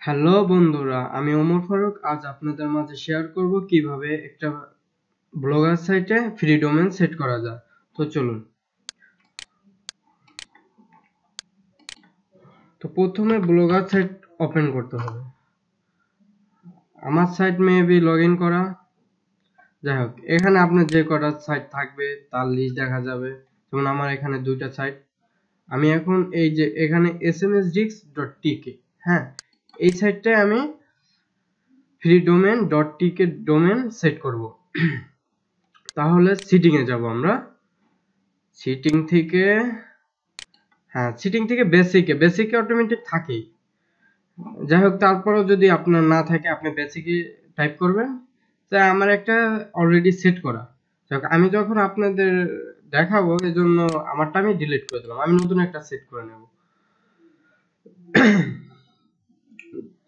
Hello বন্ধুরা, আমি ওমর ফারুক। আজ আপনাদের মাঝে শেয়ার করব কিভাবে একটা ব্লগার সাইটে ফ্রি ডোমেন সেট করা যায়। তো চলুন। তো প্রথমে ব্লগার সাইট ওপেন করতে হবে। আমার সাইট মেবি লগইন করা। যাই হোক, এখানে আপনার যে কটা সাইট থাকবে তার লিস্ট দেখা যাবে। যেমন আমার এখানে দুইটা সাইট। আমি এখন এই যে এখানে smsdix.tk, হ্যাঁ, এই সাইটটায় আমি free domain .tk domain set করব। তাহলে সিটিং এ যাব আমরা। সিটিং থেকে বেসিকে অটোমেটিক থাকেই। যাই হোক, তারপরেও যদি আপনার না থাকে আপনি বেসিকে টাইপ করবেন। তাই আমার একটা অলরেডি সেট করা। যাই হোক, আমি যখন আপনাদের দেখাবো এজন্য আমারটা আমি ডিলিট করে দিলাম। আমি নতুন একটা সেট করে নেব।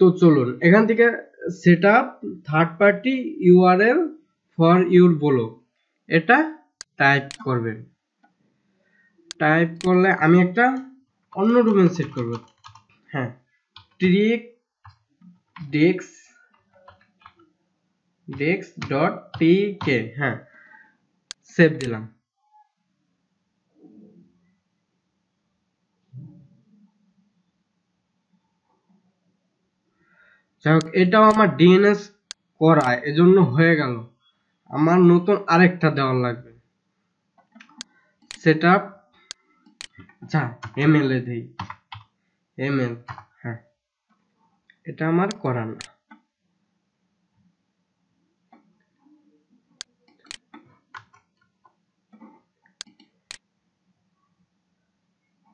তো চলুন, এখান থেকে setup third party URL for your blog এটা টাইপ করবেন। টাইপ করলে আমি একটা অন্য ডোমেন সেট করব। হ্যাঁ, dex.tk, হ্যাঁ, সেভ দিলাম। যাই হোক, এটাও আমার ডিএনএস করা, এজন্য হয়ে গেল। আমার নতুন আরেকটা দেওয়ার লাগবে। সেটআপ এমএল এ দেই। এমএল, হ্যাঁ, এটা আমার করা না।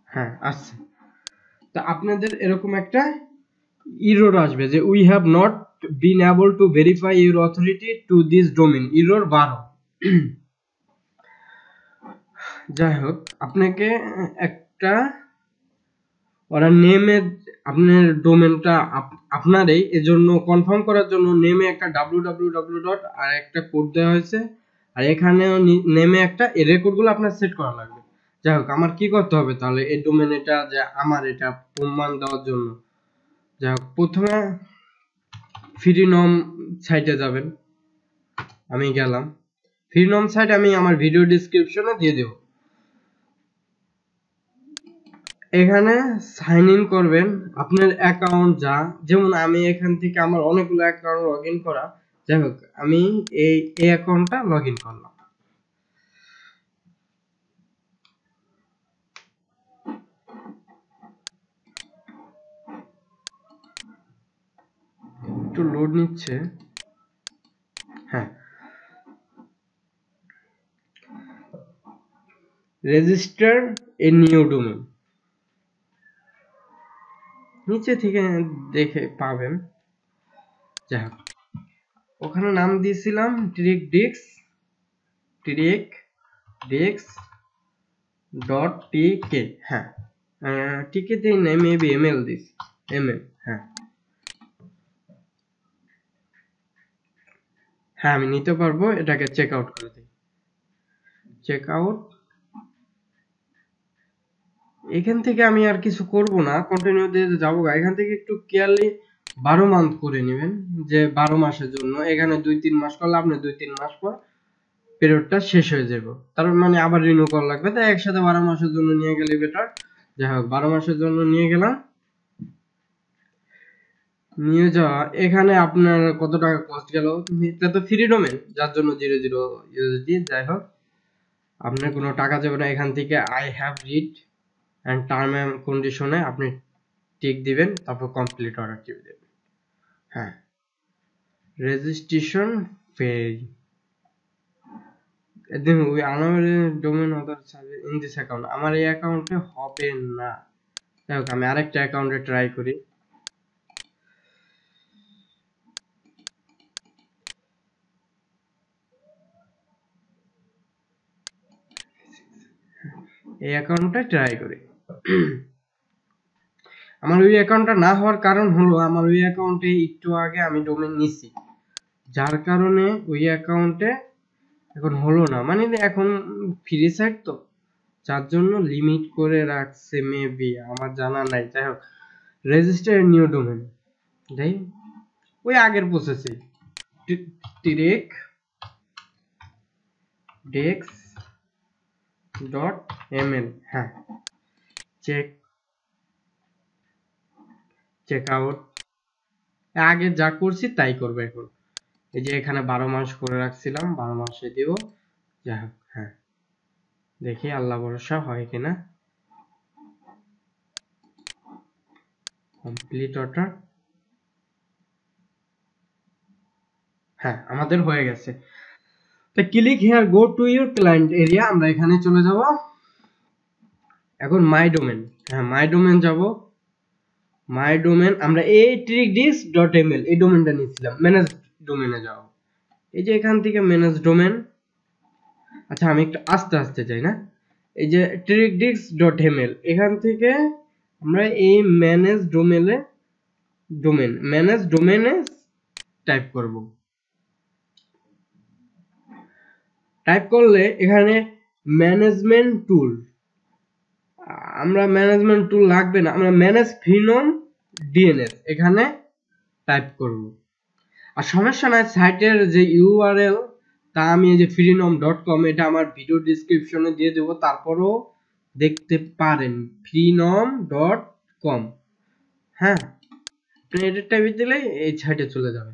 হ্যাঁ, আসছে। তো আপনাদের এরকম একটা এরর আসবে যে we have not been able to verify your authority to this domain, error 12। যাই হোক, আপনাকে একটা ওরা নেমে আপনার ডোমেনটা আপনারই, এজন্য কনফার্ম করার জন্য নেমে একটা www ডট আর একটা কোড দেওয়া হয়েছে। আর এখানেও নেমে একটা এই রেকর্ডগুলো আপনার সেট করা লাগবে। যাই হোক, আমার কি করতে হবে তাহলে এই ডোমেন এটা যে আমার, এটা প্রমাণ দেওয়ার জন্য। যাই হোক, প্রথমে ফ্রিনম সাইটে যাবেন। আমি গেলাম। ফ্রিনম সাইট আমি আমার ভিডিও ডেসক্রিপশনে দিয়ে দেব। এখানে সাইন ইন করবেন আপনার অ্যাকাউন্ট যা, যেমন আমি এখান থেকে আমার অনেকগুলো অ্যাকাউন্ট লগ ইন করা। যাই হোক, আমি এই অ্যাকাউন্টটা লগ ইন করলাম। একটু লোড নিচ্ছে। হ্যাঁ, রেজিস্টার এ নিউ ডোমেন নিচে থেকে দেখে পাবেন। যাই হোক, ওখানে নাম দিয়েছিলাম dex.tk, হ্যাঁ, টিকে দেই না, মেবি এমএল দিস, এমএল, হ্যাঁ, হ্যাঁ, আমি নিতে পারবো। এটাকে চেক আউট করে দিই। Check out. এখান থেকে আমি আর কিছু করব না, কন্টিনিউ দিয়ে যাবো। এখান থেকে একটু কেয়ারলি 12 মান্থ করে নেবেন, যে 12 মাসের জন্য। এখানে 2-3 মাস করলে আপনি 2-3 মাস পর পিরিয়ডটা শেষ হয়ে যাবে, তার মানে আবার রিনিউ করা লাগবে। তাই একসাথে 12 মাসের জন্য নিয়ে গেলে বেটার। যাই হোক, 12 মাসের জন্য নিয়ে গেলাম। নিয়ে যাওয়া, এখানে আপনার কত টাকা কস্ট গেল। এটা তো ফ্রি ডোমেন, যার জন্য 00 ইউএসডি। যাই হোক, আপনার কোনো টাকা যাবে না। এখান থেকে I have read and term and কন্ডিশনে আপনি টিক দিবেন, তারপর কমপ্লিট অর্ডার টিপে দেবেন। হ্যাঁ, রেজিস্ট্রেশন ফেজ। দেখুন, উই আনার domain other service in this account, আমার এই অ্যাকাউন্টে হবে না। যাই হোক, আমি আরেকটা অ্যাকাউন্টে ট্রাই করি। এই অ্যাকাউন্টটা ট্রাই করি। আমার ওই অ্যাকাউন্টটা না হওয়ার কারণ হলো, আমার ওই অ্যাকাউন্টে একটু আগে আমি ডোমেন নিছি, যার কারণে ওই অ্যাকাউন্টে এখন হলো না। মানে এখন ফ্রি সাইট তো, যার জন্য লিমিট করে রাখছে মেবি, আমার জানা নাই। যাই হোক, রেজিস্টার নিউ ডোমেন, দেই ওই আগের প্রসেসে টিরেক ডেক্স ডট এমএল। হ্যাঁ, চেক আউট আগে যা করছি তাই করবো এখন। এই যে এখানে 12 মাস করে রাখছিলাম, 12 মাসে দিব। যাই হোক, হ্যাঁ, দেখি আল্লাহ ভরসা হয় কিনা। Complete order. হ্যাঁ, আমাদের হয়ে গেছে। তো click here, go to your client area. আমরা এখানে চলে যাব। এখন মাই ডোমেন। হ্যাঁ, মাই ডোমেন যাব। মাই ডোমেন আমরা atricdisk.ml এই ডোমেনটা নিয়েছিলাম। ম্যানেজ ডোমেনে যাও। এই যে এখান থেকে ম্যানেজ ডোমেন। আচ্ছা, আমি একটু আস্তে আস্তে যাই না। এই যে tricdisk.ml এখান থেকে আমরা এই ম্যানেজ ডোমেনে টাইপ করব। টাইপ করলে এখানে ম্যানেজমেন্ট টুল, আমরা ম্যানেজমেন্ট টুল লাগবে না, আমরা ম্যানেজ ফ্রিনম ডিএনএস এখানে টাইপ করব। আর সমস্যা নাই, সাইটের যে ইউআরএল তা আমি এই যে freenom.com এটা আমার ভিডিও ডেসক্রিপশনে দিয়ে দেব, তারপরও দেখতে পারেন freenom.com। হ্যাঁ, আপনি এটা টাইপ দিলে এই সাইটে চলে যাবে।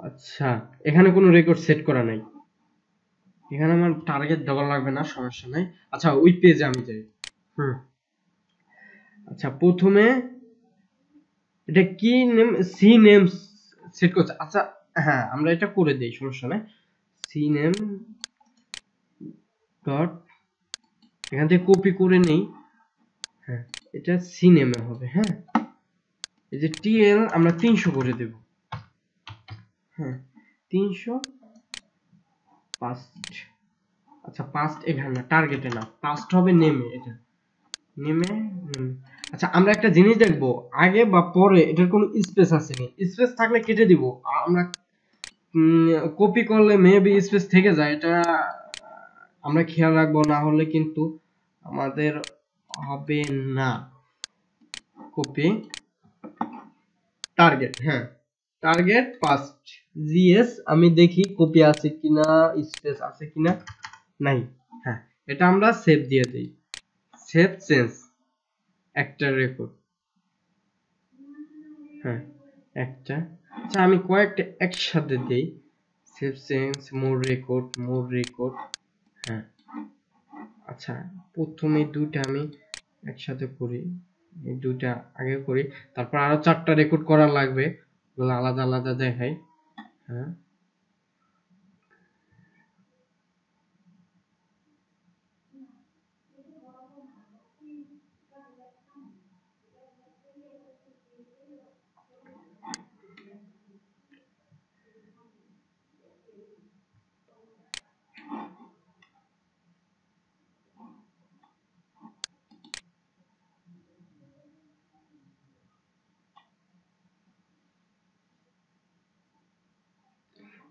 আচ্ছা, এখানে কোনো রেকর্ড সেট করা নাই, এখানে আমার টার্গেট দেওয়া লাগবে না, সমস্যা নাই। আচ্ছা, ওই পেজে আমি যাই। আচ্ছা, প্রথমে এটা কি নেম, সি নেম সেট করছে। আচ্ছা, হ্যাঁ, আমরা এটা করে দেই, সমস্যা নাই। সি নেম ডট, এখান থেকে কপি করে নেই। হ্যাঁ, এটা সি নেমে হবে। হ্যাঁ, এই যে টিএল আমরা 300 করে দেব। হ্যাঁ, 300 পাস্ট। আচ্ছা, পাস্ট এখানে না, টার্গেটে না, পাস্ট হবে নেমে। এটা নেমে। আচ্ছা, আমরা একটা জিনিস দেখব, আগে বা পরে এটার কোনো স্পেস আছে নি। স্পেস থাকলে কেটে দিব। আমরা কপি করলে মেবি স্পেস থেকে যায়, এটা আমরা খেয়াল রাখবো, না হলে কিন্তু আমাদের হবে না। কপি টার্গেট, হ্যাঁ, টার্গেট পাস্ট জিএস, আমি দেখি কপি আছে কিনা, স্পেস আছে কিনা। নাই। হ্যাঁ, এটা আমরা সেভ দিয়ে দেই। সেভ চেঞ্জ একটা রেকর্ড। হ্যাঁ, একটা। আচ্ছা, আমি কয়েকটা একসাথে দেই। সেভ চেঞ্জ, মোর রেকর্ড। হ্যাঁ, আচ্ছা, প্রথমে দুইটা আমি একসাথে করি, এই দুইটা আগে করি, তারপর আরো 4টা রেকর্ড করা লাগবে, ওগুলো আলাদা আলাদা দেখাই। হ্যাঁ,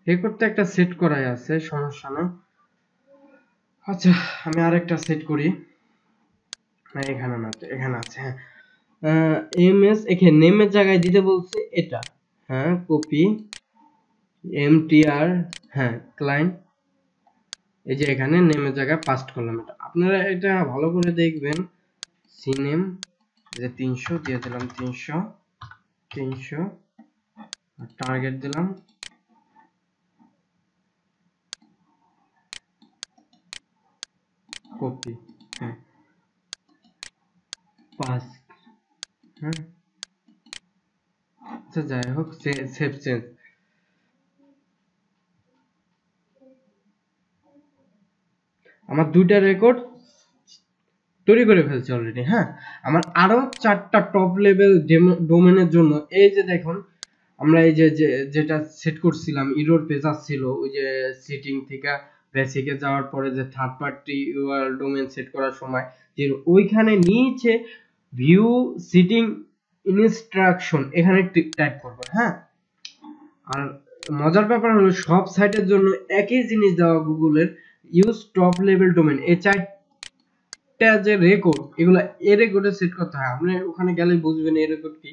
রেকর্ড তো একটা সেট করাই আছে, সমস্যা না। আচ্ছা, আমি আরেকটা সেট করি। এখানে না, এখানে আছে। হ্যাঁ, এমএস এখানে নেমের জায়গায় দিতে বলছে এটা। হ্যাঁ, কপি এমটিআর। হ্যাঁ, ক্লায়েন্ট, এই যে এখানে নেমের জায়গায় পাস্ট করলাম। এটা আপনারা এটা ভালো করে দেখবেন। সি নেম যে 300 দিয়ে দিলাম, 300 টার্গেট দিলাম, কপি। হ্যাঁ, পাস্ট। হ্যাঁ, আচ্ছা, যাই হোক, সেভ চেঞ্জ। আমার 2টা রেকর্ড তৈরি করে ফেলছি অলরেডি। হ্যাঁ, আমার আরো 4টা টপ লেভেল ডোমেনের জন্য এই যে দেখুন, আমরা এই যে যেটা সেট করছিলাম, ইরোর পেজ ছিল ওই যে সেটিং থেকে বেসিকে যাওয়ার পরে যে third party URL domain set করার সময় যে ওইখানে নিচে ভিউ সেটিং ইনস্ট্রাকশন এখানে টাইপ করব। হ্যাঁ, আর মজার ব্যাপার হলো সব সাইটের জন্য একই জিনিস দেওয়া, গুগলের ইউজ টপ লেভেল ডোমেন, এই চারটা যে রেকর্ড, এগুলো এ রেকর্ডে সেট করতে হয়। আপনি ওখানে গেলে বুঝবেন এই রেকর্ড কি।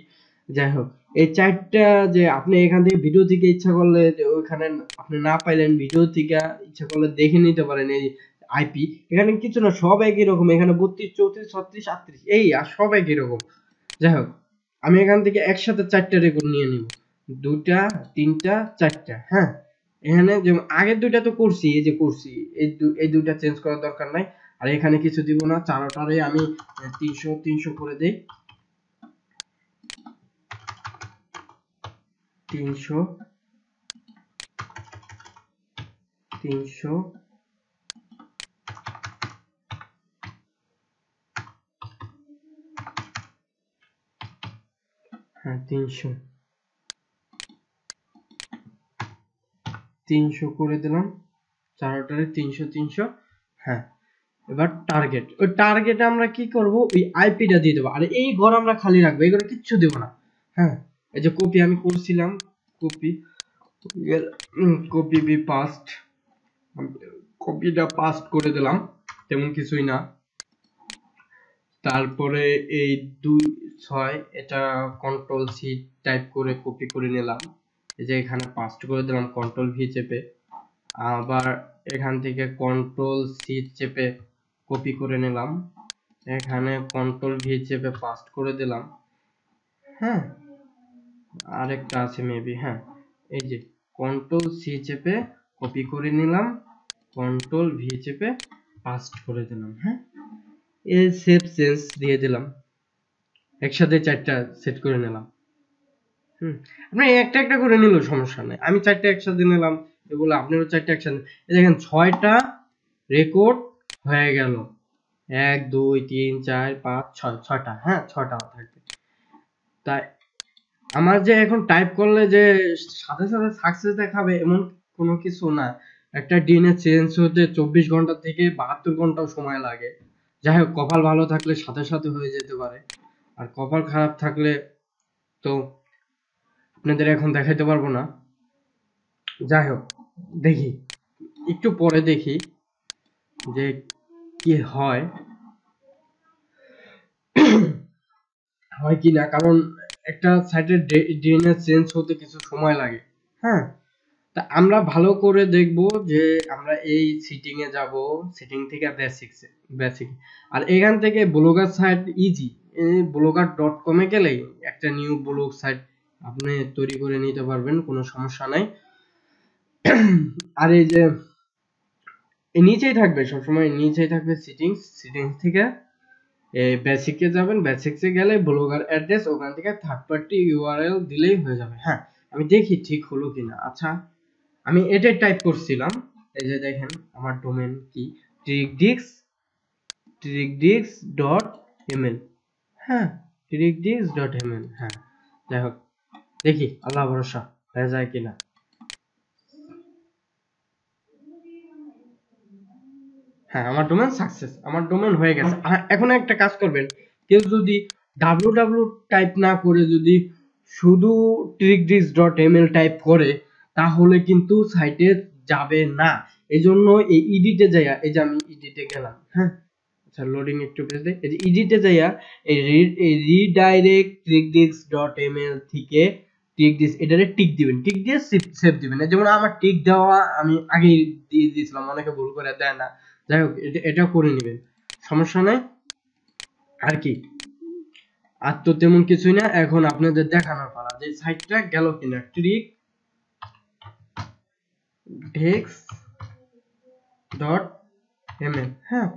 যাই হোক, এই চারটা যে আপনি এখান থেকে ভিডিও থেকে ইচ্ছা করলে যে ওইখানে আপনি না পাইলেন, ভিডিও থেকে ইচ্ছা করলে দেখে নিতে পারেন। এই আইপি এখানে কিছু না, সব একই রকম, এখানে 32 34 36 38 এই আর সব একই রকম। যাই হোক, আমি এখান থেকে একসাথে 4টা রেকর্ড নিয়ে নিব, 2টা 3টা 4টা। হ্যাঁ, এখানে যেমন আগের 2টা তো করছি, এই যে করছি, এই 2টা চেঞ্জ করার দরকার নাই। আর এখানে কিছু দিব না, চারটারে আমি 300 300 করে দেই, 300 300 হ্যাঁ 300 করে দিলাম, চারটারে 300 300। হ্যাঁ, এবার টার্গেট, ওই টার্গেটে আমরা কি করব, ওই আইপিটা দিয়ে দেবো, আর এই ঘর আমরা খালি রাখবো, এই ঘরে কিচ্ছু দেবো না। হ্যাঁ, এই যে কপি আমি করছিলাম, কপি কপি বি পাস্ট, কপিটা পাস্ট করে দিলাম, তেমন কিছুই না। তারপরে এই 2 6 এটা কন্ট্রোল সি টাইপ করে কপি করে নিলাম, এই যে এখানে পাস্ট করে দিলাম কন্ট্রোল ভি চেপে। আবার এখান থেকে কন্ট্রোল সি চেপে কপি করে নিলাম, এখানে কন্ট্রোল ভি চেপে পাস্ট করে দিলাম। হ্যাঁ, আরেকটা আছে মেবি, হ্যাঁ এই যে কন্ট্রোল সি চেপে কপি করে নিলাম, কন্ট্রোল ভি চেপে পাস্ট করে দিলাম। হ্যাঁ, এই সেভ চেঞ্জ দিয়ে দিলাম, একসাথে 4টা সেট করে নিলাম। আপনি একটা একটা করে নিলেও সমস্যা নেই, আমি 4টা একসাথে নিলাম, এগুলো আপনারও 4টা একসাথে। দেখেন 6টা রেকর্ড হয়ে গেল, 1 2 3 4 5 6, 6টা। হ্যাঁ, 6টা থাকবে। তাই আমার যে এখন টাইপ করলে যে সাথে সাথে সাকসেস দেখাবে এমন কোনো কিছু না, একটা ডিএনএ চেঞ্জ হতে 24 ঘন্টা থেকে 72 ঘন্টাও সময় লাগে। যাই হোক, কপাল ভালো থাকলে সাথে সাথে হয়ে যেতে পারে, আর কপাল খারাপ থাকলে তো আপনাদের এখন দেখাইতে পারবো না। যাই হোক, দেখি একটু পরে দেখি যে কি হয় হয় কি না, কারণ একটা সাইটের ডিএনএ চেঞ্জ হতে কিছু সময় লাগে। হ্যাঁ, তা আমরা ভালো করে দেখব যে আমরা এই সেটিং এ যাব, সেটিং থেকে বেসিক, আর এখান থেকে ব্লগার সাইট ইজি, এই blogger.com এ গেলেই একটা নিউ ব্লগ সাইট আপনি তৈরি করে নিতে পারবেন, কোনো সমস্যা নাই। আর এই যে নিচেই থাকবে, সবসময় নিচেই থাকবে সেটিংস থেকে বেসিকে যাবেন, বেসিক্সে গেলে ব্লগার অ্যাড্রেস, ওখান থেকে থার্ড পার্টি ইউআরএল দিলেই হয়ে যাবে। হ্যাঁ, আমি দেখি ঠিক হলো কিনা। আচ্ছা, আমি এটাই টাইপ করছিলাম, এই যে দেখেন আমার ডোমেন কি, tricdix.ml। হ্যাঁ, tricdix.ml। হ্যাঁ, যাই হোক, দেখি আল্লাহ ভরসা হয়ে যায় কিনা। হ্যাঁ, আমার ডোমেন সাকসেস, আমার ডোমেন হয়ে গেছে। এখন একটা কাজ করবেন, কেউ যদি www টাইপ না করে যদি শুধু tricdix.ml টাইপ করে, তাহলে কিন্তু সাইটে যাবে না। এজন্য এই এডিটে যাইয়া, এই যে আমি এডিটে গেলাম। হ্যাঁ, আচ্ছা লোডিং একটু পেজ দেই, এই যে এডিটে যাইয়া এই রিডাইরেক্ট tricdix.ml থেকে tricdix এটারে টিক দিবেন, টিক দিয়ে সেভ দিবেন। যেমন আমার টিক দেওয়া আমি আগে দিয়ে দিয়েছিলাম, অনেকে ভুল করে দেয় না। যাই হোক, এটা করে নেবেন, সমস্যা নাই। আর কি, আর তো তেমন কিছুই না, এখন আপনাদের দেখানোর পালা যে সাইটটা গেল কিনা। tricdix.ml, হ্যাঁ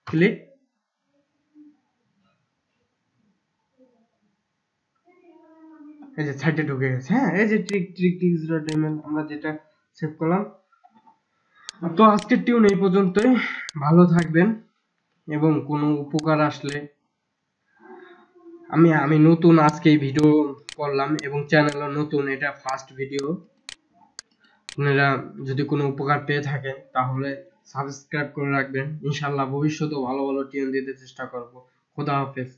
ক্লিক, এই যে সাইটে ঢুকে গেছে। হ্যাঁ, এই যে tricdix.ml আমরা যেটা সেভ করলাম। তো আজকের টিউন এই পর্যন্তই, ভালো থাকবেন, এবং কোনো উপকার আসলে আমি নতুন আজকে ভিডিও করলাম এবং চ্যানেলও নতুন, এটা ফার্স্ট ভিডিও। আপনারা যদি কোনো উপকার পেয়ে থাকেন তাহলে সাবস্ক্রাইব করে রাখবেন, ইনশাআল্লাহ ভবিষ্যতেও ভালো ভালো টিউন দিতে চেষ্টা করব। খোদা হাফেজ।